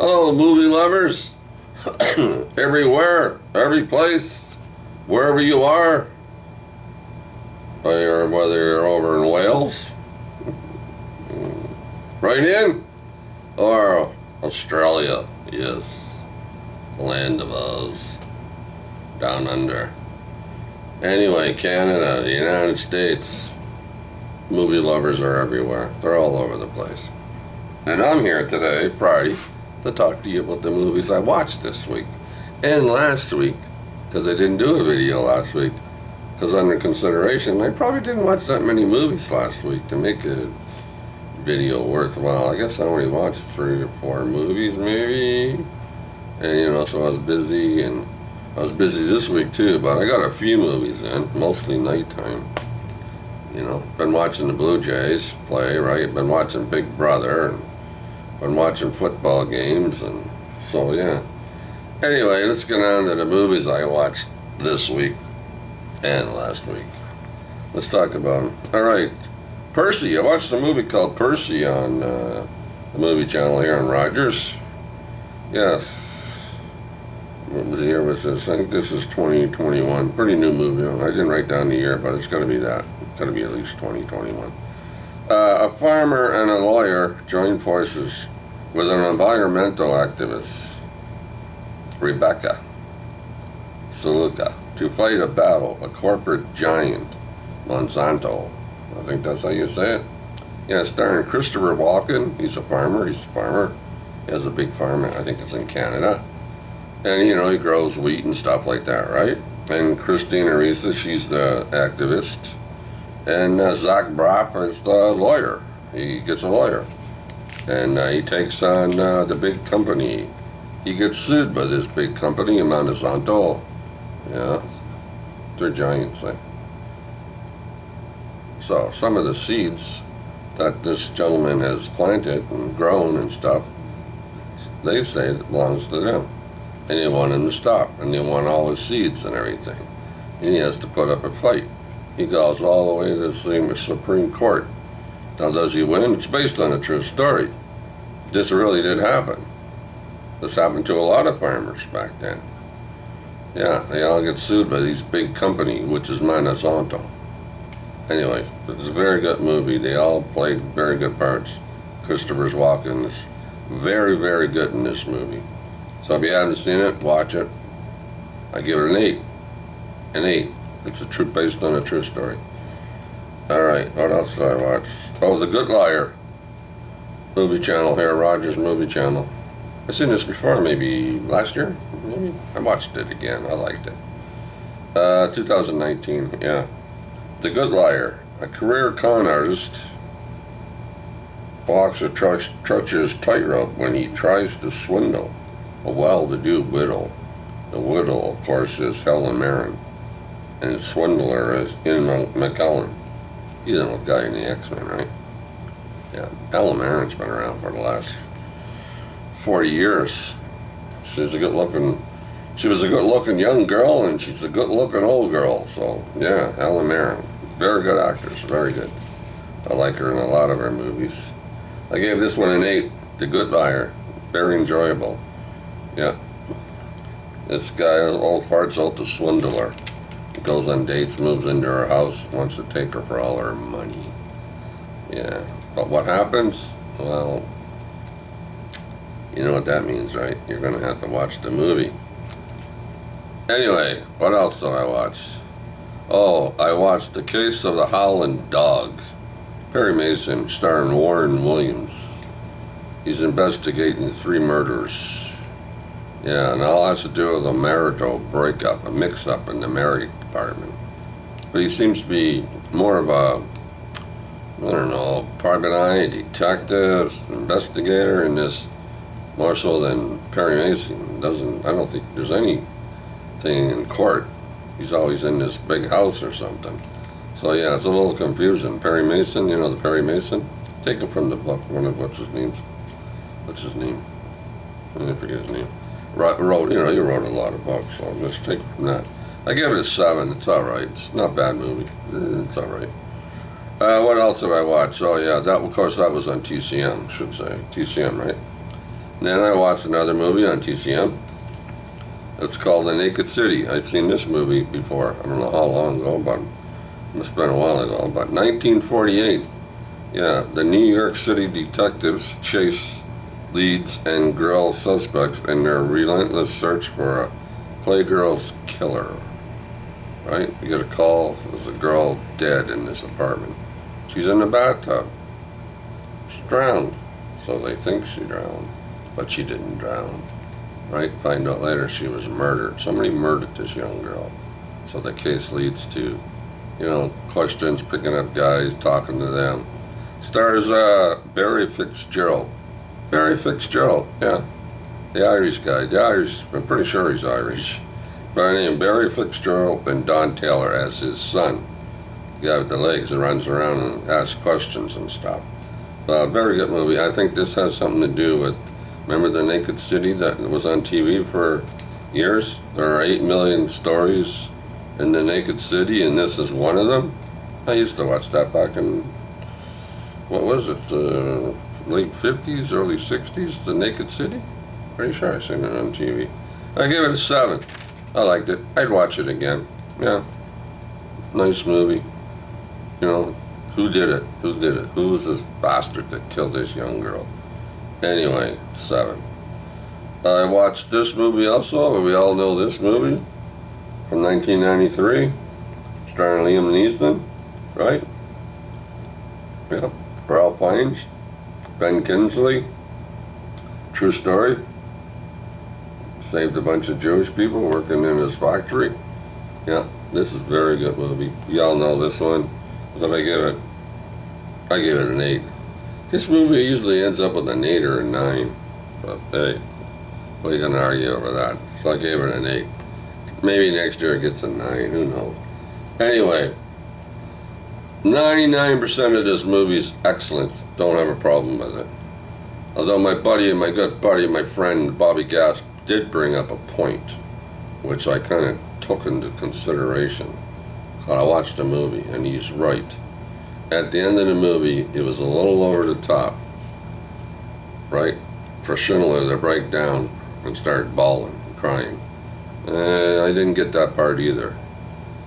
Oh, movie lovers, everywhere, every place, wherever you are, whether you're over in Wales, right in, or Australia, yes, the land of Oz, down under. Anyway, Canada, the United States, movie lovers are everywhere. They're all over the place. And I'm here today, Friday, to talk to you about the movies I watched this week and last week, because I didn't do a video last week, because under consideration, I probably didn't watch that many movies last week to make a video worthwhile. I guess I only watched 3 or 4 movies, maybe, and you know, so I was busy, and I was busy this week too, but I got a few movies in, mostly nighttime. You know, been watching the Blue Jays play, right? Been watching Big Brother, and been watching football games, and so yeah. Anyway, let's get on to the movies I watched this week and last week. Let's talk about them. All right, Percy. I watched a movie called Percy on the movie channel here on Rogers. Yes. What was the year was this? I think this is 2021. Pretty new movie. I didn't write down the year, but it's got to be that. It's got to be at least 2021. A farmer and a lawyer join forces with an environmental activist, Rebecca Saluka, to fight a battle, a corporate giant, Monsanto. I think that's how you say it. Yeah, starring Christopher Walken. He's a farmer. He has a big farm. I think it's in Canada. And, you know, he grows wheat and stuff like that, right? And Christina Ricci, she's the activist. And Zach Braff is the lawyer. He gets a lawyer. And he takes on the big company. He gets sued by this big company, Monsanto. Yeah, they're giants. So some of the seeds that this gentleman has planted and grown and stuff, they say it belongs to them. And they want him to stop. And they want all his seeds and everything. And he has to put up a fight. He goes all the way to the Supreme Court. Now, does he win? It's based on a true story. This really did happen. This happened to a lot of farmers back then. Yeah, they all get sued by these big company, which is Monsanto. Anyway, it's a very good movie. They all played very good parts. Christopher Walken is very, very good in this movie. So if you haven't seen it, watch it. I give it an 8. An 8. It's based on a true story. Alright, what else did I watch? Oh, The Good Liar. Movie channel here, Rogers movie channel. I've seen this before, maybe last year? Maybe. I watched it again. I liked it. 2019, yeah. The Good Liar. A career con artist walks a treacherous tightrope when he tries to swindle a well-to-do widow. The widow, of course, is Helen Mirren. And the swindler is Ian McKellen. He's the old guy in the X-Men, right? Yeah, Helen Mirren's been around for the last 40 years. She was a good-looking young girl, and she's a good-looking old girl. So, yeah, Helen Mirren. Very good actress, very good. I like her in a lot of her movies. I gave this one an 8, The Good Liar. Very enjoyable. Yeah. This guy, old farts out the swindler. Goes on dates, moves into her house, wants to take her for all her money. Yeah. But what happens? Well, you know what that means, right? You're going to have to watch the movie. Anyway, what else did I watch? Oh, I watched The Case of the Howling Dog. Perry Mason, starring Warren Williams. He's investigating 3 murders. Yeah, and all has to do with a marital breakup, a mix-up in the marriage department. But he seems to be more of a, I don't know, private eye, detective, investigator in this, more so than Perry Mason. I don't think there's anything in court. He's always in this big house or something. So yeah, it's a little confusing. Perry Mason, you know the Perry Mason? Take it from the book. What's his name? I forget his name. He wrote a lot of books, so just take it from that. I give it a 7. It's all right. It's not a bad movie. It's all right. What else did I watch? Oh yeah, that of course that was on TCM. Should say TCM, right? then I watched another movie on TCM. It's called The Naked City. I've seen this movie before. I don't know how long ago, but it must have been a while ago. But 1948. Yeah, the New York City detectives chase leads and grill suspects in their relentless search for a Playgirl's killer. Right? You get a call. There's a girl dead in this apartment. She's in the bathtub. She's drowned. So they think she drowned, but she didn't drown. Right? Find out later she was murdered. Somebody murdered this young girl. So the case leads to, you know, questions, picking up guys, talking to them. Stars Barry Fitzgerald. Barry Fitzgerald, yeah. The Irish guy. The Irish, I'm pretty sure he's Irish. But anyway, Barry Fitzgerald and Don Taylor as his son. The guy with the legs that runs around and asks questions and stuff. Very good movie. I think this has something to do with, remember The Naked City that was on TV for years? There are 8 million stories in The Naked City, and this is one of them. I used to watch that back in, what was it, late 50s, early 60s, The Naked City? Pretty sure I seen it on TV. I gave it a 7. I liked it. I'd watch it again. Yeah. Nice movie. You know, who did it? Who did it? Who was this bastard that killed this young girl? Anyway, 7. I watched this movie also. We all know this movie from 1993, starring Liam Neeson, right? Yeah. Ralph Fiennes, Ben Kingsley. True story. Saved a bunch of Jewish people working in his factory. Yeah, this is a very good movie. Y'all know this one. What did I give it? I gave it an 8. This movie usually ends up with an 8 or a 9. But hey, what are you going to argue over that? So I gave it an 8. Maybe next year it gets a 9. Who knows? Anyway, 99% of this movie is excellent. Don't have a problem with it. Although my buddy and my good buddy, my friend Bobby Gass, did bring up a point, which I kind of took into consideration. I watched the movie, and he's right. At the end of the movie, it was a little over the top, right? For Schindler to break down and start bawling and crying. I didn't get that part either.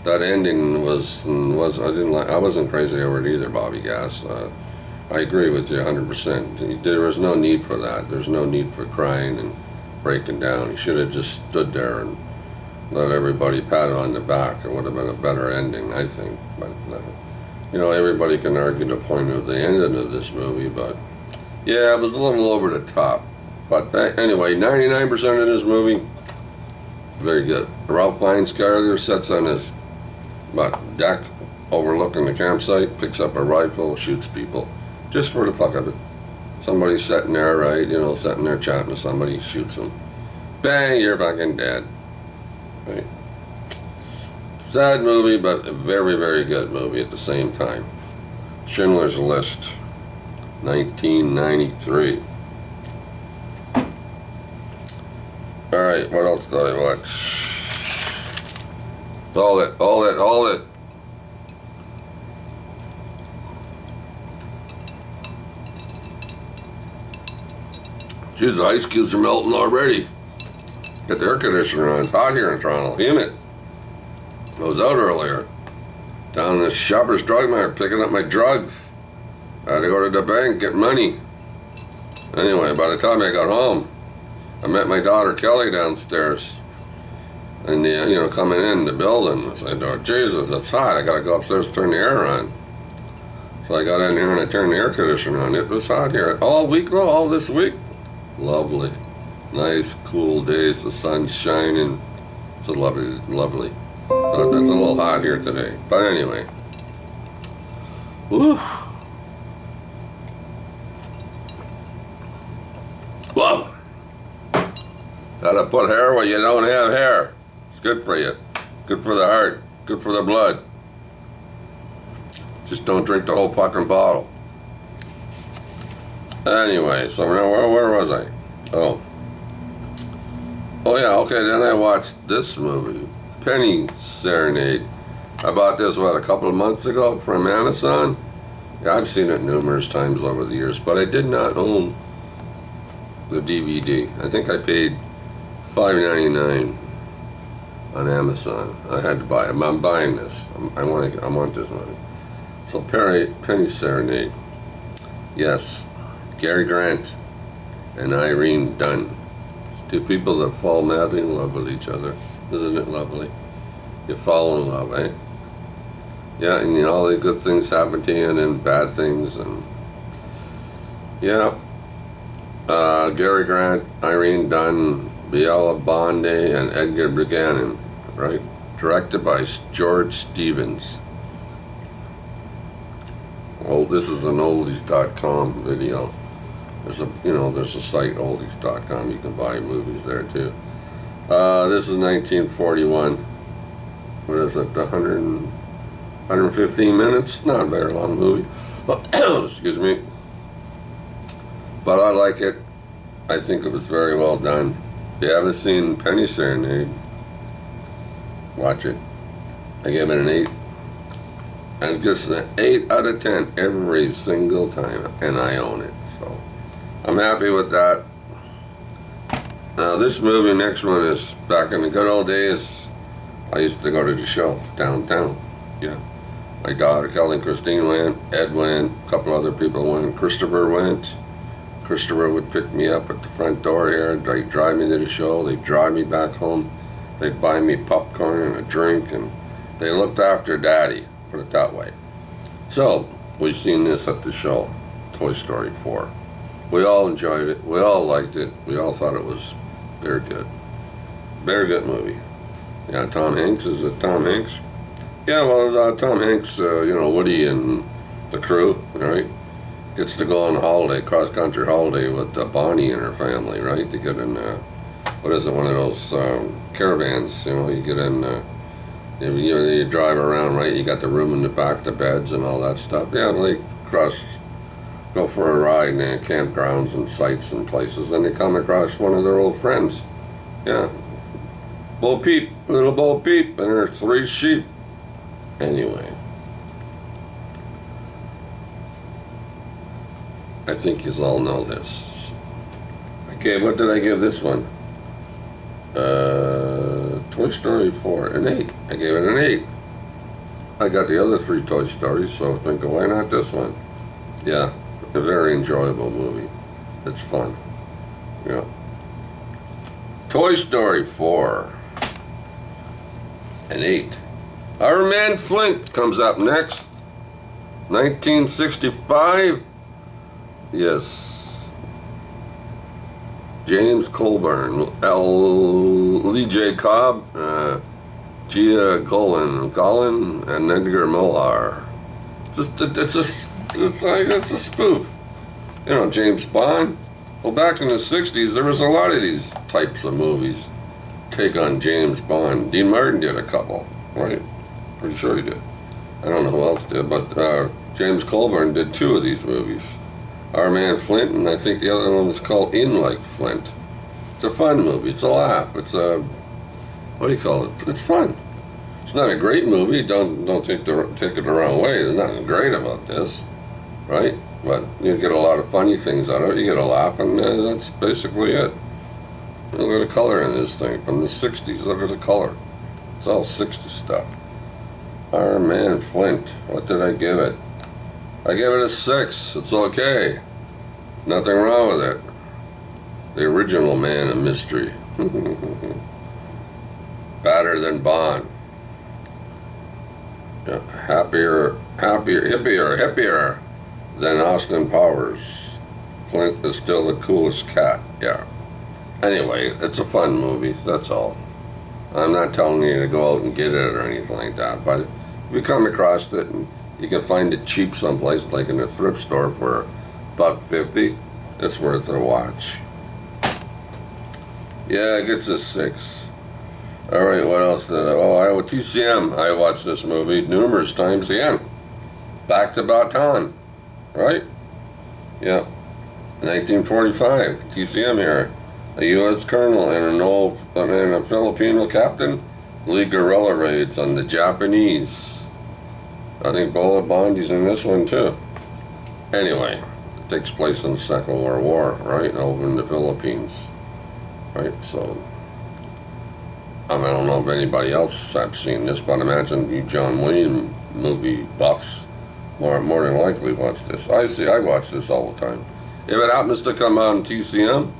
That ending was I wasn't crazy over it either, Bobby Gass. I agree with you 100%. There was no need for that. There's no need for crying and breaking down. He should have just stood there and let everybody pat him on the back. It would have been a better ending, I think. But you know, everybody can argue the point of the ending of this movie, but yeah, it was a little over the top. But anyway, 99% of this movie, very good. Ralph Fiennes' character sits on his deck overlooking the campsite, picks up a rifle, shoots people, just for the fuck of it. Somebody's sitting there, right, you know, sitting there chatting with somebody, shoots them. Bang, you're fucking dead. Right? Sad movie, but a very, very good movie at the same time. Schindler's List, 1993. Alright, what else did I watch? All it. Jeez, the ice cubes are melting already. Get the air conditioner on. It's hot here in Toronto. Humid. I was out earlier. Down in the Shoppers Drug Mart picking up my drugs. I had to go to the bank, get money. Anyway, by the time I got home, I met my daughter Kelly downstairs. And you know, coming in the building, I said, "Oh Jesus, it's hot. I gotta go upstairs and turn the air on." So I got in here and I turned the air conditioner on. It was hot here all week though, all this week. Lovely, nice, cool days. The sun's shining. It's a lovely. But it's a little hot here today. But anyway, woo. Whoa. Gotta put hair where you don't have hair. It's good for you. Good for the heart. Good for the blood. Just don't drink the whole fucking bottle. Anyway, so now where was I? Oh yeah, okay, then I watched this movie, Penny Serenade. I bought this, what, a couple of months ago from Amazon? Yeah, I've seen it numerous times over the years, but I did not own the DVD. I think I paid $5.99 on Amazon. I had to buy it. I'm buying this. I want this money. So Penny Serenade. Yes, Cary Grant and Irene Dunne. Two people that fall madly in love with each other. Isn't it lovely? You fall in love, eh? Yeah, and all the good things happen to you and then bad things, and yeah. Cary Grant, Irene Dunne, Beulah Bondi, and Edgar Buchanan, right? Directed by George Stevens. Well, this is an oldies.com video. There's a site, oldies.com. You can buy movies there too. This is 1941. What is it? 115 minutes? Not a very long movie. Excuse me. But I like it. I think it was very well done. If you haven't seen Penny Serenade, watch it. I gave it an 8. And just an 8 out of 10 every single time. And I own it. So I'm happy with that. This movie, next one, is back in the good old days. I used to go to the show downtown. Yeah. My daughter, Kelly and Christine, went. Ed went. A couple other people went. Christopher went. Christopher would pick me up at the front door here. They'd drive me to the show. They'd drive me back home. They'd buy me popcorn and a drink, and they looked after Daddy, put it that way. So, we seen this at the show, Toy Story 4. We all enjoyed it. We all liked it. We all thought it was very good. Very good movie. Yeah, Tom Hanks. Is it Tom Hanks? Yeah, well, Tom Hanks, Woody and the crew, right? Gets to go on a holiday, cross-country holiday with Bonnie and her family, right? They get in, one of those caravans, you get in, you drive around, right? You got the room in the back, the beds and all that stuff. Yeah, they go for a ride in campgrounds and sites and places, and they come across one of their old friends. Yeah. Bo Peep, little Bo Peep, and her 3 sheep. Anyway. I think you all know this. Okay, what did I give this one? Toy Story 4, an 8. I gave it an 8. I got the other 3 Toy Stories, so I think, why not this one? Yeah, a very enjoyable movie. It's fun. Yeah. Toy Story 4, an 8. Our man Flint comes up next. 1965. Yes. James Colburn, Lee J. Cobb, Gia Golan, and Edgar Millar. It's a spoof. James Bond. Well, back in the 60s, there was a lot of these types of movies take on James Bond. Dean Martin did a couple, right? Pretty sure he did. I don't know who else did, but James Colburn did 2 of these movies. Our Man Flint, and I think the other one was called In Like Flint. It's a fun movie. It's a laugh. It's a, what do you call it? It's fun. It's not a great movie. Don't take it the wrong way. There's nothing great about this, right? But you get a lot of funny things out of it. You get a laugh, and that's basically it. Look at the color in this thing from the 60s. Look at the color. It's all 60s stuff. Our Man Flint. What did I give it? I gave it a 6. It's okay. Nothing wrong with it. The original Man of Mystery. Better than Bond. Yeah, hippier than Austin Powers. Flint is still the coolest cat. Yeah. Anyway, it's a fun movie. That's all. I'm not telling you to go out and get it or anything like that, but if you come across it and you can find it cheap someplace, like in a thrift store for $1.50, it's worth a watch. Yeah, it gets a 6. Alright, what else did I TCM. I watched this movie numerous times again. Back to Bataan, right? Yeah. 1945, TCM here. A U.S. colonel and a Filipino captain lead guerrilla raids on the Japanese. I think Bola Bondi's in this one too. Anyway, takes place in the Second World War, right, over in the Philippines, right? So I don't know if anybody else have seen this, but I imagine you John Wayne movie buffs more than likely watch this. I watch this all the time. If it happens to come out on TCM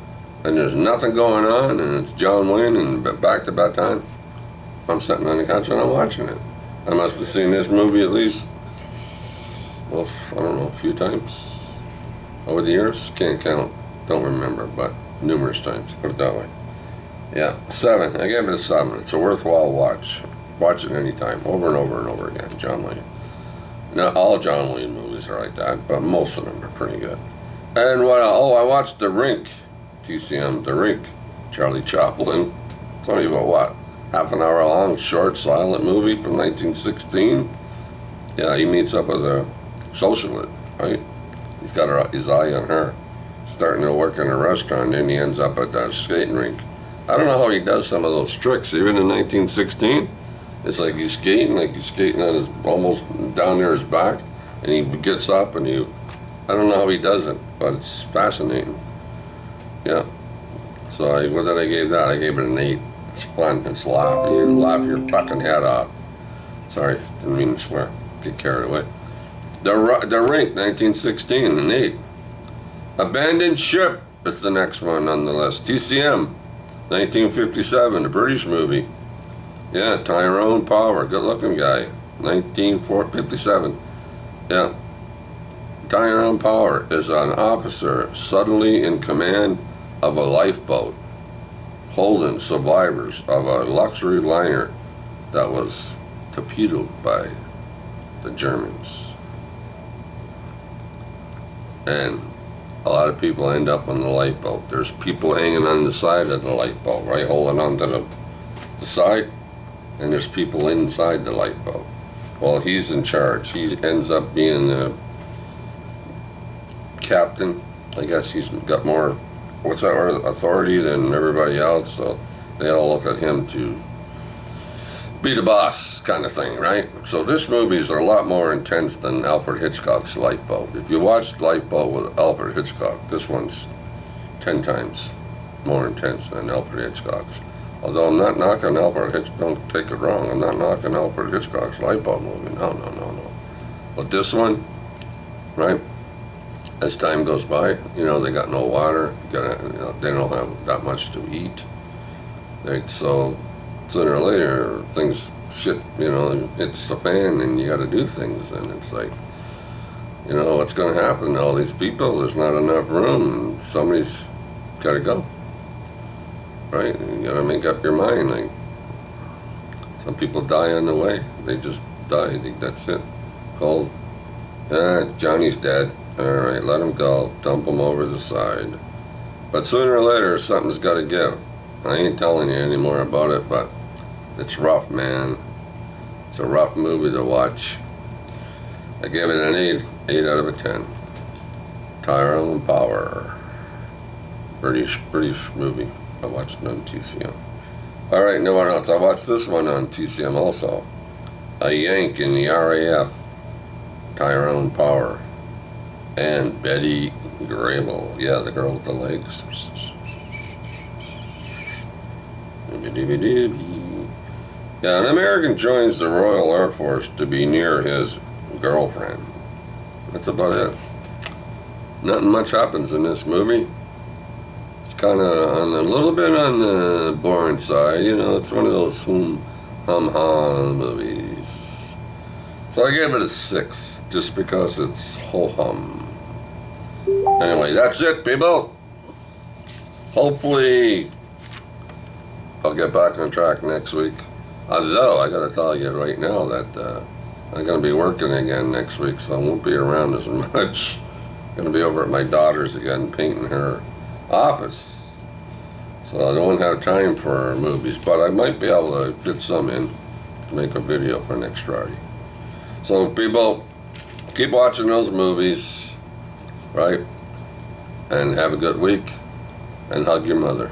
and there's nothing going on and it's John Wayne and back to BATAAN, I'm sitting on the couch and I'm watching it. I must have seen this movie at least, well, I don't know, a few times over the years. Can't count, don't remember, but numerous times, put it that way. Yeah, 7. I gave it a 7. It's a worthwhile watch. Watch it anytime, over and over and over again. John Wayne. Not all John Wayne movies are like that, but most of them are pretty good. And what? Oh, I watched the RINK, TCM, the RINK, Charlie Chaplin. Tell you about what? Half an hour long, short, silent movie from 1916. Yeah, he meets up with a socialite, right? He's got his eye on her, starting to work in a restaurant, and he ends up at that skating rink. I don't know how he does some of those tricks, even in 1916. It's like he's skating on his, almost down near his back, and he gets up and I don't know how he does it, but it's fascinating. Yeah. So what did I give that? I gave it an 8. It's fun. It's laugh. You laugh your fucking head off. Sorry, didn't mean to swear. Get carried away. The RINK, 1916, an 8. Abandoned Ship is the next one on the list. TCM, 1957, a British movie. Yeah, Tyrone Power, good-looking guy. 1957. Yeah. Tyrone Power is an officer suddenly in command of a lifeboat, holding survivors of a luxury liner that was torpedoed by the Germans. And a lot of people end up on the lifeboat. There's people hanging on the side of the lifeboat, right, holding on to the side, and there's people inside the lifeboat. Well, he's in charge. He ends up being the captain. I guess he's got more, what's that word, authority than everybody else, so they all look at him to be the boss kind of thing, right? So this movie is a lot more intense than Alfred Hitchcock's Lifeboat. If you watched Lifeboat with Alfred Hitchcock, this one's 10 times more intense than Alfred Hitchcock's. Although I'm not knocking Alfred Hitchcock, don't take it wrong, I'm not knocking Alfred Hitchcock's Lifeboat movie, no. But this one, right, as time goes by, you know, they got no water, they don't have that much to eat, right? So sooner or later, shit, you know, hits the fan and you got to do things, and it's like, you know, what's going to happen to all these people? There's not enough room, and somebody's got to go, right? You got to make up your mind. Like, some people die on the way. They just die. That's it. Cold. Johnny's dead. All right, let him go. Dump him over the side. But sooner or later, something's got to give. I ain't telling you any more about it, but it's rough, man. It's a rough movie to watch. I gave it an 8 out of 10. Tyrone Power. British movie. I watched it on TCM. Alright, no one else. I watched this one on TCM also. A Yank in the R.A.F. Tyrone Power. And Betty Grable. Yeah, the girl with the legs. Yeah, an American joins the Royal Air Force to be near his girlfriend. That's about it. Nothing much happens in this movie. It's kind of a little bit on the boring side, you know. It's one of those hum-ha movies. So I gave it a 6, just because it's ho-hum. Anyway, that's it, people. Hopefully I'll get back on track next week. Although, I gotta tell you right now that I'm gonna be working again next week, so I won't be around as much. I'm gonna be over at my daughter's again, painting her office. So I don't have time for movies, but I might be able to fit some in to make a video for next Friday. So people, keep watching those movies, right? And have a good week, and hug your mother.